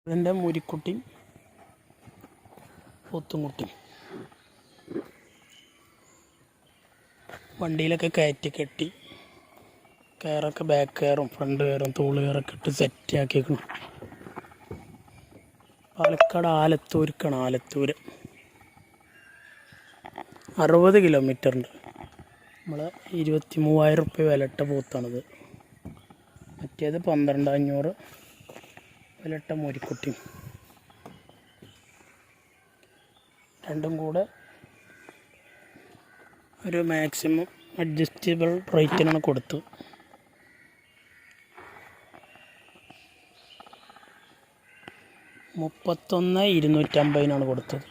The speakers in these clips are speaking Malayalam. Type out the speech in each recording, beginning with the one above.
ഇതിൻ്റെ മുരിക്കുട്ടി പോത്തുംകുട്ടി വണ്ടിയിലൊക്കെ കയറ്റി കെട്ടി കയറൊക്കെ ബാക്ക് കയറും ഫ്രണ്ട് കയറും തോള് കയറൊക്കെ ഇട്ട് സെറ്റ് ആക്കിയേക്കണം. പാലക്കാട് ആലത്തൂർക്കാണ്. ആലത്തൂർ 60 കിലോമീറ്റർ ഉണ്ട്. നമ്മൾ 23,000 റുപ്യ വിലട്ട പോത്താണിത്. മറ്റേത് 12,500 വിലട്ട മുരിക്കുട്ടിയും. രണ്ടും കൂടെ ഒരു മാക്സിമം അഡ്ജസ്റ്റബിൾ റേറ്റിനാണ് കൊടുത്തു. $31,250 കൊടുത്തത്.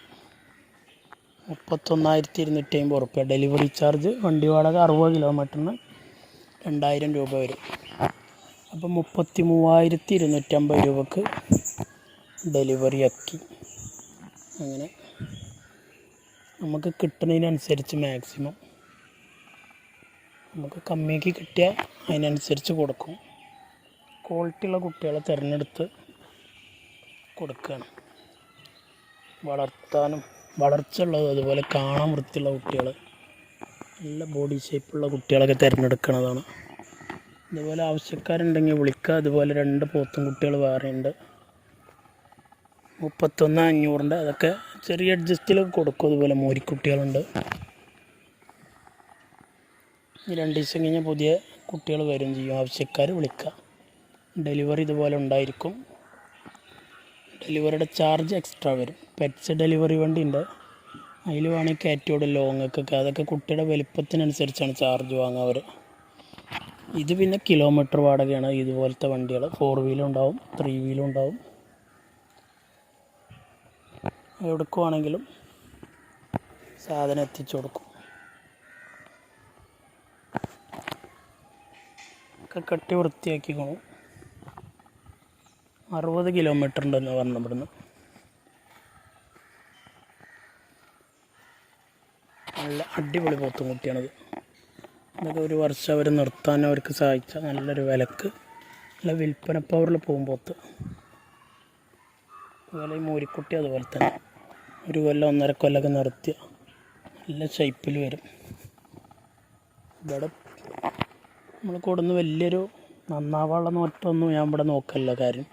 31,250 റുപ്യ. ഡെലിവറി ചാർജ് വണ്ടി വാടക 60 കിലോമീറ്ററിന് 2,000 രൂപ വരും. അപ്പോൾ 33,250 രൂപക്ക് ഡെലിവറി ആക്കി. അങ്ങനെ നമുക്ക് കിട്ടുന്നതിനനുസരിച്ച് മാക്സിമം നമുക്ക് കമ്മിയാക്കി കിട്ടിയാൽ അതിനനുസരിച്ച് കൊടുക്കും. ക്വാളിറ്റിയുള്ള കുട്ടികളെ തിരഞ്ഞെടുത്ത് കൊടുക്കുകയാണ്. വളർത്താനും വളർച്ചയുള്ളത് അതുപോലെ കാണാൻ വൃത്തിയുള്ള കുട്ടികൾ, നല്ല ബോഡി ഷേപ്പുള്ള കുട്ടികളൊക്കെ തിരഞ്ഞെടുക്കുന്നതാണ്. ഇതുപോലെ ആവശ്യക്കാരുണ്ടെങ്കിൽ വിളിക്കുക. അതുപോലെ 2 പോത്തും കുട്ടികൾ വേറെയുണ്ട്. 31,500 അതൊക്കെ ചെറിയ അഡ്ജസ്റ്റിലൊക്കെ കൊടുക്കും. അതുപോലെ മോരിക്കുട്ടികളുണ്ട്. 2 ദിവസം കഴിഞ്ഞാൽ പുതിയ കുട്ടികൾ വരും ചെയ്യും. ആവശ്യക്കാർ വിളിക്കുക. ഡെലിവറി ഇതുപോലെ ഉണ്ടായിരിക്കും. ഡെലിവറിയുടെ ചാർജ് എക്സ്ട്രാ വരും. പെറ്റ്സ് ഡെലിവറി വണ്ടി ഉണ്ട്. അതിൽ വേണമെങ്കിൽ കയറ്റോട് ലോങ്ങൊക്കെ അതൊക്കെ കുട്ടിയുടെ വലിപ്പത്തിനനുസരിച്ചാണ് ചാർജ് വാങ്ങുക അവർ. ഇത് പിന്നെ കിലോമീറ്റർ വാടകയാണ്. ഇതുപോലത്തെ വണ്ടികൾ 4 വീലും ഉണ്ടാവും, 3 വീലും ഉണ്ടാവും. എവിടേക്കുവാണെങ്കിലും സാധനം എത്തിച്ചു കൊടുക്കും. ഒക്കെ കെട്ടി വൃത്തിയാക്കിക്കോളും. 60 കിലോമീറ്റർ ഉണ്ടെന്ന് പറഞ്ഞു ഇവിടുന്ന്. നല്ല അടിപൊളി പോത്തും കുട്ടിയാണത്. ഇതൊക്കെ ഒരു വർഷം അവർ നിർത്താൻ അവർക്ക് സഹായിച്ച നല്ലൊരു വിലക്ക് നല്ല വിൽപ്പന പവറിൽ പോകും പോത്ത്. അതുപോലെ ഈ മൂരിക്കുട്ടി അതുപോലെ തന്നെ 1 കൊല്ലം 1.5 കൊല്ലമൊക്കെ നിർത്തിയ നല്ല ഷേപ്പിൽ വരും. ഇവിടെ നമ്മൾ കൊടുന്ന് വലിയൊരു നന്നാവാനുള്ള നോട്ടൊന്നും ഞാൻ ഇവിടെ നോക്കല്ല. കാര്യം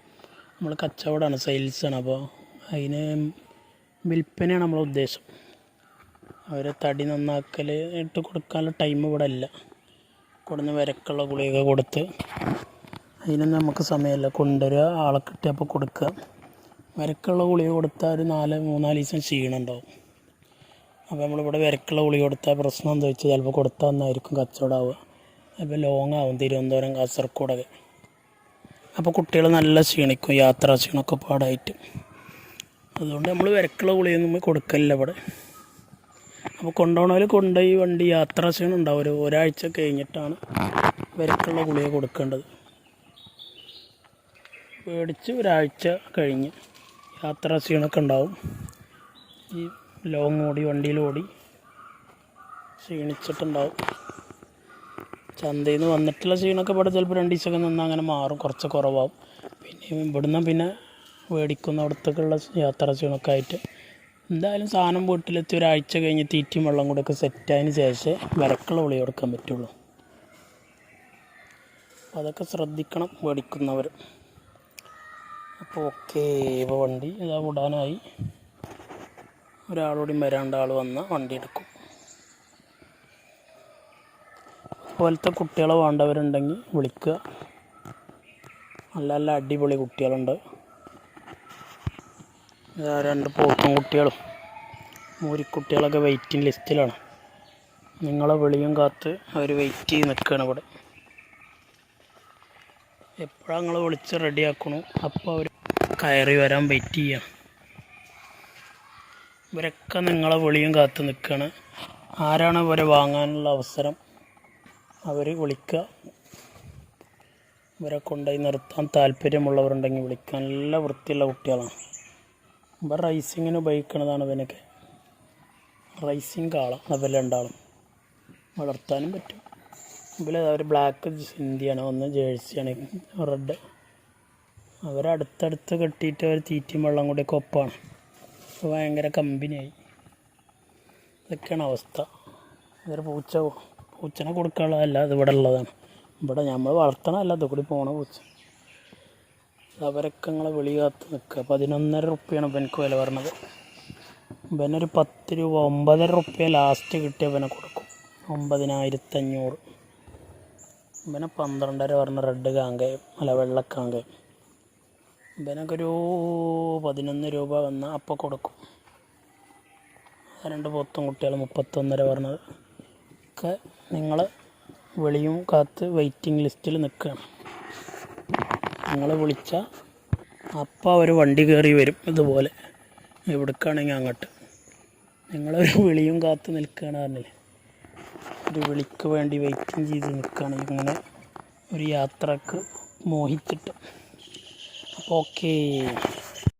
നമ്മൾ കച്ചവടമാണ്, സെയിൽസാണ്. അപ്പോൾ അതിന് വിൽപ്പനയാണ് നമ്മളെ ഉദ്ദേശം. അവരെ തടി നന്നാക്കൽ ഇട്ട് കൊടുക്കാനുള്ള ടൈം ഇവിടെ ഇല്ല. കൊടുന്ന് വിരക്കുള്ള ഗുളിക കൊടുത്ത് അതിനൊന്നും നമുക്ക് സമയമല്ല. കൊണ്ടുവരിക, ആളെ കിട്ടിയപ്പോൾ കൊടുക്കുക. വിരക്കുള്ള ഗുളിക കൊടുത്താൽ ഒരു 3-4 ദിവസം ക്ഷീണം ഉണ്ടാവും. അപ്പോൾ നമ്മളിവിടെ വിരക്കുള്ള ഗുളിക കൊടുത്താൽ പ്രശ്നം എന്താ വെച്ചാൽ ചിലപ്പോൾ കൊടുത്താൽ ഒന്നായിരിക്കും കച്ചവടമാവുക. അപ്പോൾ ലോങ് ആവും, തിരുവനന്തപുരം കാസർഗോഡൊക്കെ. അപ്പോൾ കുട്ടികൾ നല്ല ക്ഷീണിക്കും, യാത്രാ ക്ഷീണമൊക്കെ പാടായിട്ട്. അതുകൊണ്ട് നമ്മൾ വിരക്കുള്ള ഗുളിയൊന്നും കൊടുക്കലില്ല ഇവിടെ. അപ്പോൾ കൊണ്ടുപോകണവർ കൊണ്ടുപോയി വണ്ടി യാത്രാ ക്ഷീണം ഉണ്ടാവും. ഒരാഴ്ച കഴിഞ്ഞിട്ടാണ് വിരക്കുള്ള ഗുളിക കൊടുക്കേണ്ടത്. മേടിച്ച് ഒരാഴ്ച കഴിഞ്ഞ് യാത്രാ ക്ഷീണമൊക്കെ ഉണ്ടാവും. ഈ ലോങ് ഓടി വണ്ടിയിലോടി ക്ഷീണിച്ചിട്ടുണ്ടാവും. ചന്തയിൽ നിന്ന് വന്നിട്ടുള്ള ക്ഷീണമൊക്കെ ഇവിടെ ചിലപ്പോൾ 2 ദിവസമൊക്കെ നിന്ന് അങ്ങനെ മാറും, കുറച്ച് കുറവാകും. പിന്നെ ഇവിടുന്ന് പിന്നെ മേടിക്കുന്നിടത്തേക്കുള്ള യാത്രാ ക്ഷീണമൊക്കെ ആയിട്ട് എന്തായാലും സാധനം വീട്ടിലെത്തി ഒരാഴ്ച കഴിഞ്ഞ് തീറ്റയും വെള്ളം കൂടെയൊക്കെ സെറ്റായതിന് ശേഷമേ വിരക്കുള്ള ഗുളിക കൊടുക്കാൻ പറ്റുള്ളൂ. അപ്പോൾ അതൊക്കെ ശ്രദ്ധിക്കണം മേടിക്കുന്നവർ. അപ്പോൾ ഓക്കെ, ഇപ്പോൾ വണ്ടി ഇതാ വിടാനായി. ഒരാളോടും വരാണ്ട് ആൾ വന്നാൽ വണ്ടി എടുക്കും. അതുപോലത്തെ കുട്ടികളെ വേണ്ടവരുണ്ടെങ്കിൽ വിളിക്കുക. നല്ല നല്ല അടിപൊളി കുട്ടികളുണ്ട്. 2 പോത്തും കുട്ടികളും മൂരിക്കുട്ടികളൊക്കെ വെയിറ്റിംഗ് ലിസ്റ്റിലാണ്. നിങ്ങളെ വിളിയും കാത്ത് അവർ വെയിറ്റ് ചെയ്ത് നിൽക്കുകയാണ് ഇവിടെ. എപ്പോഴാണ് നിങ്ങൾ വിളിച്ച് റെഡിയാക്കണു അപ്പോൾ അവർ കയറി വരാൻ വെയിറ്റ് ചെയ്യുക. ഇവരൊക്കെ നിങ്ങളെ വിളിയും കാത്ത് നിൽക്കുകയാണ്. ആരാണ് ഇവരെ വാങ്ങാനുള്ള അവസരം അവർ വിളിക്കുക. ഇവരെ കൊണ്ടുപോയി നിർത്താൻ താല്പര്യമുള്ളവരുണ്ടെങ്കിൽ വിളിക്കുക. നല്ല വൃത്തിയുള്ള കുട്ടികളാണ്. ഇവ റൈസിങ്ങിന് ഉപയോഗിക്കുന്നതാണ്. ഇവനൊക്കെ റൈസിങ് കാള. അവരെ 2 ആളും വളർത്താനും പറ്റും. ഇതിൽ ഒരു ബ്ലാക്ക് സിന്ധിയാണ്, ഒന്ന് ജേഴ്സിയാണ് റെഡ്. അവരടുത്തടുത്ത് കെട്ടിയിട്ട് അവർ തീറ്റയും വെള്ളം കൂടിയൊക്കെ ഒപ്പാണ്. അപ്പോൾ ഭയങ്കര കമ്പനിയായി. ഇതൊക്കെയാണ് അവസ്ഥ. ഇതൊരു പൂച്ചനെ കൊടുക്കാനുള്ളതല്ല, ഇത് ഇവിടെ ഉള്ളതാണ്. ഇവിടെ നമ്മൾ വളർത്തണമല്ല, ഇത് കൂടി പോണ പൂച്ച. അവരൊക്കെ നിങ്ങളെ വിളി കാത്ത് നിൽക്കുക. 11.5 റുപ്യാണ് ഇവനക്ക് വില പറഞ്ഞത്. ഇവനൊരു 10 രൂപ 9.5 റുപ്യ ലാസ്റ്റ് കിട്ടിയ ഇവനെ കൊടുക്കും. 9,500. ഇവനെ 12.5 പറഞ്ഞ റെഡ് കാങ്കയും അല്ല വെള്ളക്കാങ്കയും. ഇവനൊക്കെ ഒരു 11 രൂപ വന്നാൽ അപ്പോൾ കൊടുക്കും. 2 പോത്തും കുട്ടികൾ 31.5 പറഞ്ഞത്. ഒക്കെ നിങ്ങൾ വിളിയും കാത്ത് വെയിറ്റിംഗ് ലിസ്റ്റിൽ നിൽക്കുകയാണ്. നിങ്ങൾ വിളിച്ചാൽ അപ്പോൾ അവർ വണ്ടി കയറി വരും. ഇതുപോലെ എവിടേക്കാണെങ്കിൽ അങ്ങോട്ട്. നിങ്ങളൊരു വിളിയും കാത്ത് നിൽക്കുകയാണ് പറഞ്ഞില്ലേ, ഒരു വിളിക്ക് വേണ്ടി വെയിറ്റിംഗ് ചെയ്ത് നിൽക്കുകയാണെങ്കിൽ ഇങ്ങനെ ഒരു യാത്രക്ക് മോഹിച്ചിട്ട്. അപ്പോൾ ഓക്കേ.